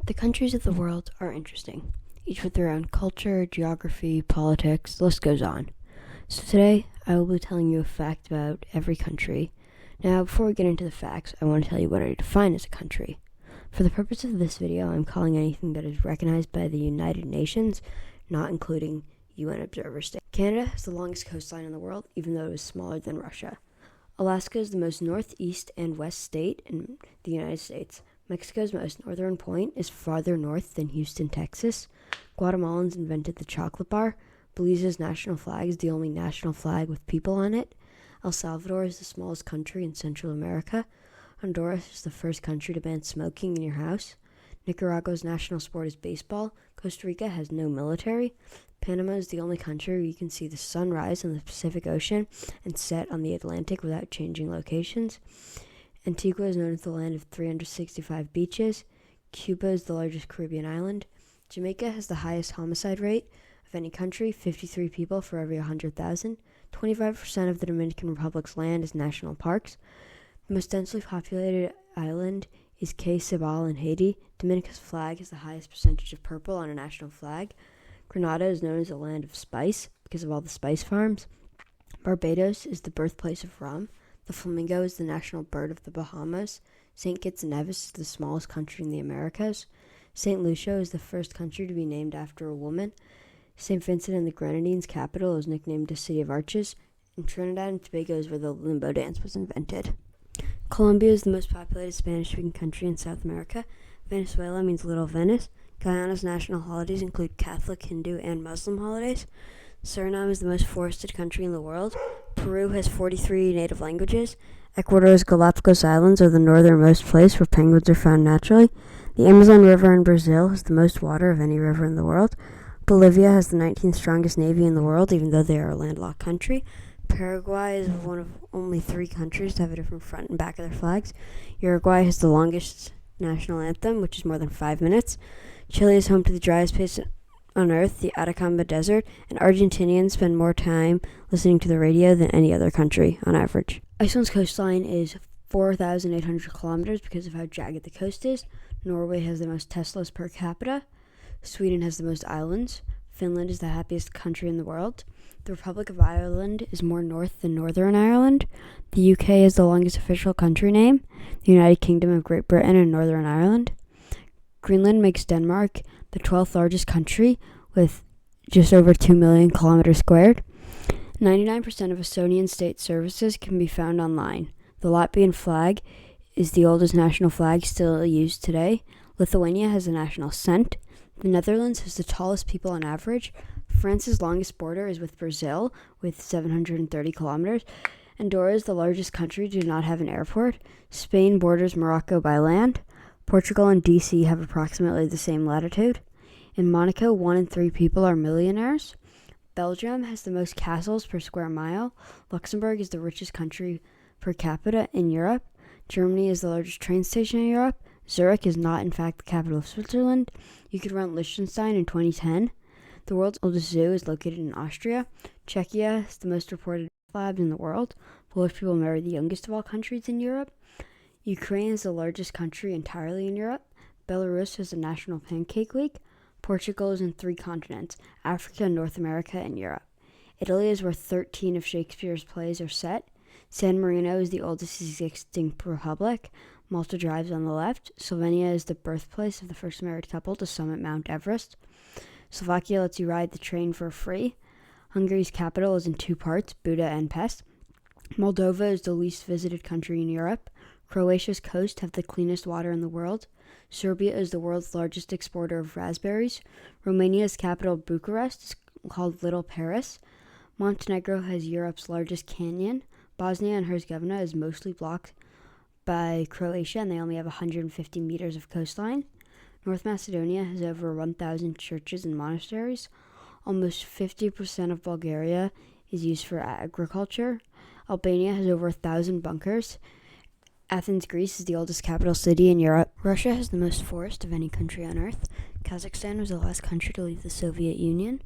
The countries of the world are interesting, each with their own culture, geography, politics, the list goes on. So today, I will be telling you a fact about every country. Now, before we get into the facts, I want to tell you what I define as a country. For the purpose of this video, I'm calling anything that is recognized by the United Nations, not including UN observer states. Canada has the longest coastline in the world, even though it is smaller than Russia. Alaska is the most northeast and west state in the United States. Mexico's most northern point is farther north than Houston, Texas. Guatemalans invented the chocolate bar. Belize's national flag is the only national flag with people on it. El Salvador is the smallest country in Central America. Honduras is the first country to ban smoking in your house. Nicaragua's national sport is baseball. Costa Rica has no military. Panama is the only country where you can see the sun rise on the Pacific Ocean and set on the Atlantic without changing locations. Antigua is known as the land of 365 beaches. Cuba is the largest Caribbean island. Jamaica has the highest homicide rate of any country, 53 people for every 100,000. 25% of the Dominican Republic's land is national parks. The most densely populated island is Cay Sibal in Haiti. Dominica's flag has the highest percentage of purple on a national flag. Grenada is known as the land of spice because of all the spice farms. Barbados is the birthplace of rum. The flamingo is the national bird of the Bahamas. St. Kitts and Nevis is the smallest country in the Americas. St. Lucia is the first country to be named after a woman. St. Vincent and the Grenadines' capital is nicknamed the City of Arches. And Trinidad and Tobago is where the limbo dance was invented. Colombia is the most populated Spanish-speaking country in South America. Venezuela means Little Venice. Guyana's national holidays include Catholic, Hindu, and Muslim holidays. Suriname is the most forested country in the world. Peru has 43 native languages. Ecuador's Galapagos Islands are the northernmost place where penguins are found naturally. The Amazon River in Brazil has the most water of any river in the world. Bolivia has the 19th strongest navy in the world, even though they are a landlocked country. Paraguay is one of only 3 countries to have a different front and back of their flags. Uruguay has the longest national anthem, which is more than 5 minutes. Chile is home to the driest place on Earth, the Atacama Desert, and Argentinians spend more time listening to the radio than any other country on average. Iceland's coastline is 4,800 kilometers because of how jagged the coast is. Norway has the most Teslas per capita. Sweden has the most islands. Finland is the happiest country in the world. The Republic of Ireland is more north than Northern Ireland. The UK is the longest official country name. The United Kingdom of Great Britain and Northern Ireland. Greenland makes Denmark the 12th largest country with just over 2 million kilometers squared. 99% of Estonian state services can be found online. The Latvian flag is the oldest national flag still used today. Lithuania has a national cent. The Netherlands has the tallest people on average. France's longest border is with Brazil with 730 kilometers. Andorra is the largest country to not have an airport. Spain borders Morocco by land. Portugal and DC have approximately the same latitude. In Monaco, 1 in 3 people are millionaires. Belgium has the most castles per square mile. Luxembourg is the richest country per capita in Europe. Germany is the largest train station in Europe. Zurich is not, in fact, the capital of Switzerland. You could rent Liechtenstein in 2010. The world's oldest zoo is located in Austria. Czechia has the most reported labs in the world. Polish people marry the youngest of all countries in Europe. Ukraine is the largest country entirely in Europe. Belarus has a national pancake week. Portugal is in 3 continents, Africa, North America, and Europe. Italy is where 13 of Shakespeare's plays are set. San Marino is the oldest existing republic. Malta drives on the left. Slovenia is the birthplace of the first married couple to summit Mount Everest. Slovakia lets you ride the train for free. Hungary's capital is in 2 parts, Buda and Pest. Moldova is the least visited country in Europe. Croatia's coast have the cleanest water in the world. Serbia is the world's largest exporter of raspberries. Romania's capital, Bucharest, is called Little Paris. Montenegro has Europe's largest canyon. Bosnia and Herzegovina is mostly blocked by Croatia, and they only have 150 meters of coastline. North Macedonia has over 1,000 churches and monasteries. Almost 50% of Bulgaria is used for agriculture. Albania has over 1,000 bunkers. Athens, Greece is the oldest capital city in Europe. Russia has the most forest of any country on Earth. Kazakhstan was the last country to leave the Soviet Union.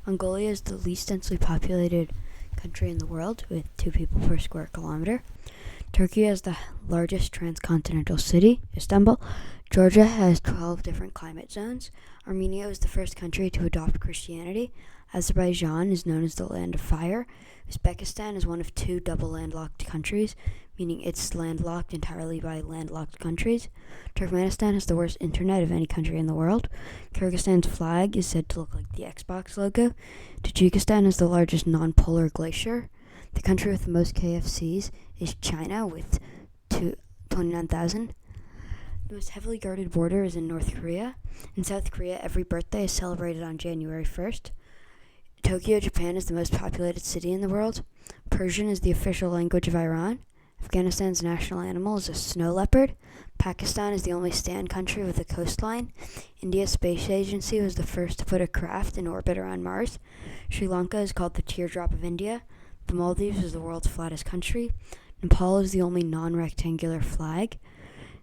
Mongolia is the least densely populated country in the world with 2 people per square kilometer. Turkey has the largest transcontinental city, Istanbul. Georgia has 12 different climate zones. Armenia was the first country to adopt Christianity. Azerbaijan is known as the land of fire. Uzbekistan is one of two double landlocked countries, meaning it's landlocked entirely by landlocked countries. Turkmenistan has the worst internet of any country in the world. Kyrgyzstan's flag is said to look like the Xbox logo. Tajikistan is the largest non-polar glacier. The country with the most KFCs is China with 29,000. The most heavily guarded border is in North Korea. In South Korea, every birthday is celebrated on January 1st. Tokyo, Japan is the most populated city in the world. Persian is the official language of Iran. Afghanistan's national animal is a snow leopard. Pakistan is the only stand country with a coastline. India's space agency was the first to put a craft in orbit around Mars. Sri Lanka is called the teardrop of India. The Maldives is the world's flattest country. Nepal is the only non-rectangular flag.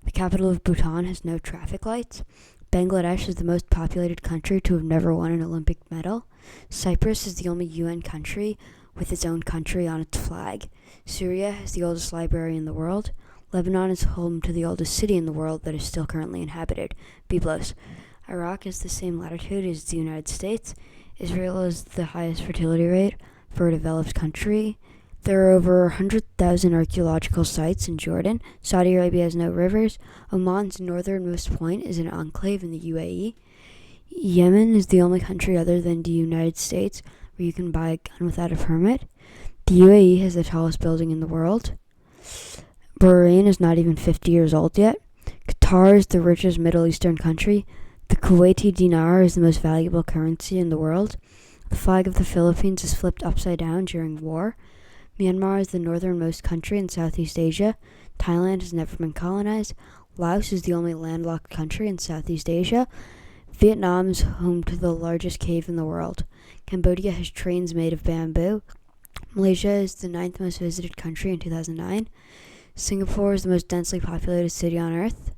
The capital of Bhutan has no traffic lights. Bangladesh is the most populated country to have never won an Olympic medal. Cyprus is the only UN country with its own country on its flag. Syria has the oldest library in the world. Lebanon is home to the oldest city in the world that is still currently inhabited, Byblos. Iraq is the same latitude as the United States. Israel is the highest fertility rate for a developed country. There are over 100,000 archaeological sites in Jordan. Saudi Arabia has no rivers. Oman's northernmost point is an enclave in the UAE. Yemen is the only country other than the United States where you can buy a gun without a permit. The UAE has the tallest building in the world. Bahrain is not even 50 years old yet. Qatar is the richest Middle Eastern country. The Kuwaiti dinar is the most valuable currency in the world. The flag of the Philippines is flipped upside down during war. Myanmar is the northernmost country in Southeast Asia. Thailand has never been colonized. Laos is the only landlocked country in Southeast Asia. Vietnam is home to the largest cave in the world. Cambodia has trains made of bamboo. Malaysia is the 9th most visited country in 2009. Singapore is the most densely populated city on Earth.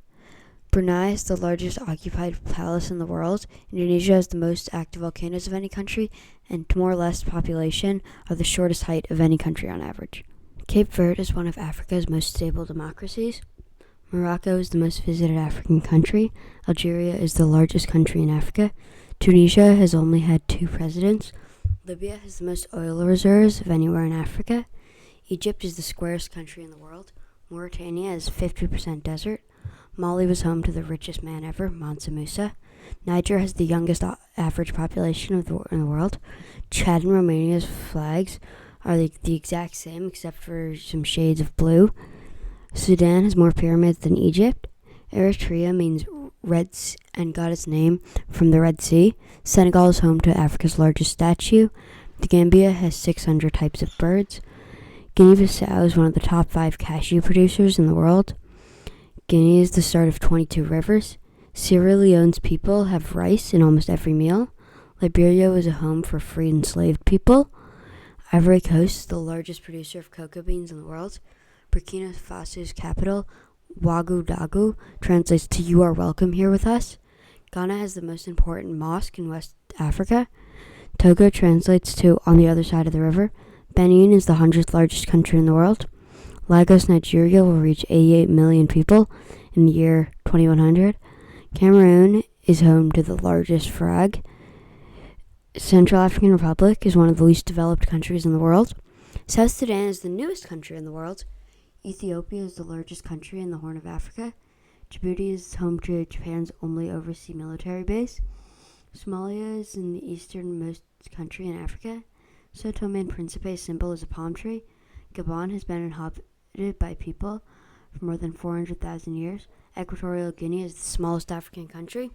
Brunei is the largest occupied palace in the world. Indonesia has the most active volcanoes of any country, and Timor-Leste population are the shortest height of any country on average. Cape Verde is one of Africa's most stable democracies. Morocco is the most visited African country. Algeria is the largest country in Africa. Tunisia has only had 2 presidents. Libya has the most oil reserves of anywhere in Africa. Egypt is the squarest country in the world. Mauritania is 50% desert. Mali was home to the richest man ever, Mansa Musa. Niger has the youngest average population in the world. Chad and Romania's flags are the exact same except for some shades of blue. Sudan has more pyramids than Egypt. Eritrea means red and got its name from the Red Sea. Senegal is home to Africa's largest statue. The Gambia has 600 types of birds. Guinea-Bissau is one of the top 5 cashew producers in the world. Guinea is the start of 22 rivers. Sierra Leone's people have rice in almost every meal. Liberia was a home for free enslaved people. Ivory Coast is the largest producer of cocoa beans in the world. Burkina Faso's capital, Ouagadougou, translates to "You are welcome here with us." Ghana has the most important mosque in West Africa. Togo translates to "on the other side of the river." Benin is the 100th largest country in the world. Lagos, Nigeria will reach 88 million people in the year 2100. Cameroon is home to the largest frog. Central African Republic is one of the least developed countries in the world. South Sudan is the newest country in the world. Ethiopia is the largest country in the Horn of Africa. Djibouti is home to Japan's only overseas military base. Somalia is in the easternmost country in Africa. Sao Tome and Principe's symbol is a palm tree. Gabon has been inhabited by people for more than 400,000 years. Equatorial Guinea is the smallest African country.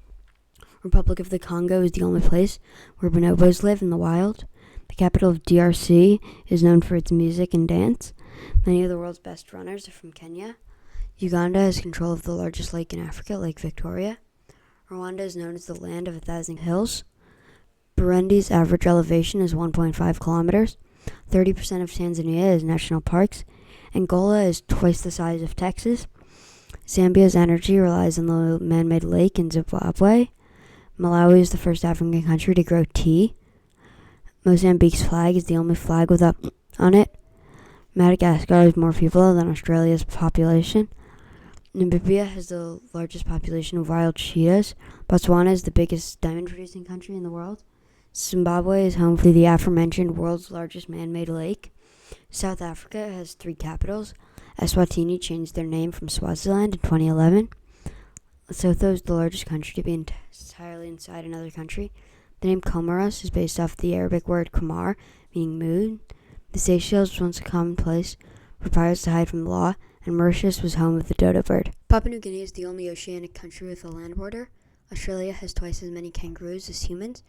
Republic of the Congo is the only place where bonobos live in the wild. The capital of DRC is known for its music and dance. Many of the world's best runners are from Kenya. Uganda has control of the largest lake in Africa, Lake Victoria. Rwanda is known as the land of 1,000 hills. Burundi's average elevation is 1.5 kilometers. 30% of Tanzania is national parks. Angola is twice the size of Texas. Zambia's energy relies on the man-made lake in Zimbabwe. Malawi is the first African country to grow tea. Mozambique's flag is the only flag with up on it. Madagascar has more people than Australia's population. Namibia has the largest population of wild cheetahs. Botswana is the biggest diamond producing country in the world. Zimbabwe is home to the aforementioned world's largest man-made lake. South Africa has 3 capitals. Eswatini changed their name from Swaziland in 2011. Lesotho is the largest country to be entirely inside another country. The name Comoros is based off the Arabic word Qamar, meaning moon. The Seychelles was once a common place for pirates to hide from the law, and Mauritius was home of the dodo bird. Papua New Guinea is the only oceanic country with a land border. Australia has twice as many kangaroos as humans.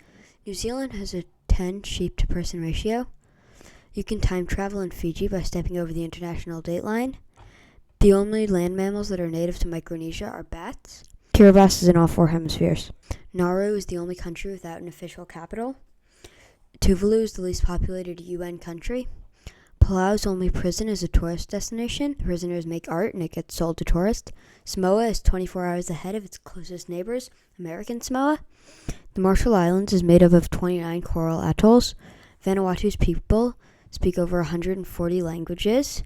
New Zealand has a 10 sheep to person ratio. You can time travel in Fiji by stepping over the international date line. The only land mammals that are native to Micronesia are bats. Kiribati is in all 4 hemispheres. Nauru is the only country without an official capital. Tuvalu is the least populated UN country. Palau's only prison is a tourist destination. Prisoners make art and it gets sold to tourists. Samoa is 24 hours ahead of its closest neighbors, American Samoa. The Marshall Islands is made up of 29 coral atolls. Vanuatu's people speak over 140 languages.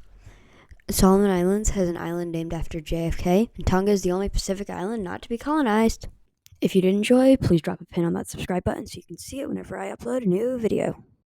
Solomon Islands has an island named after JFK, and Tonga is the only Pacific island not to be colonized. If you did enjoy, please drop a pin on that subscribe button so you can see it whenever I upload a new video.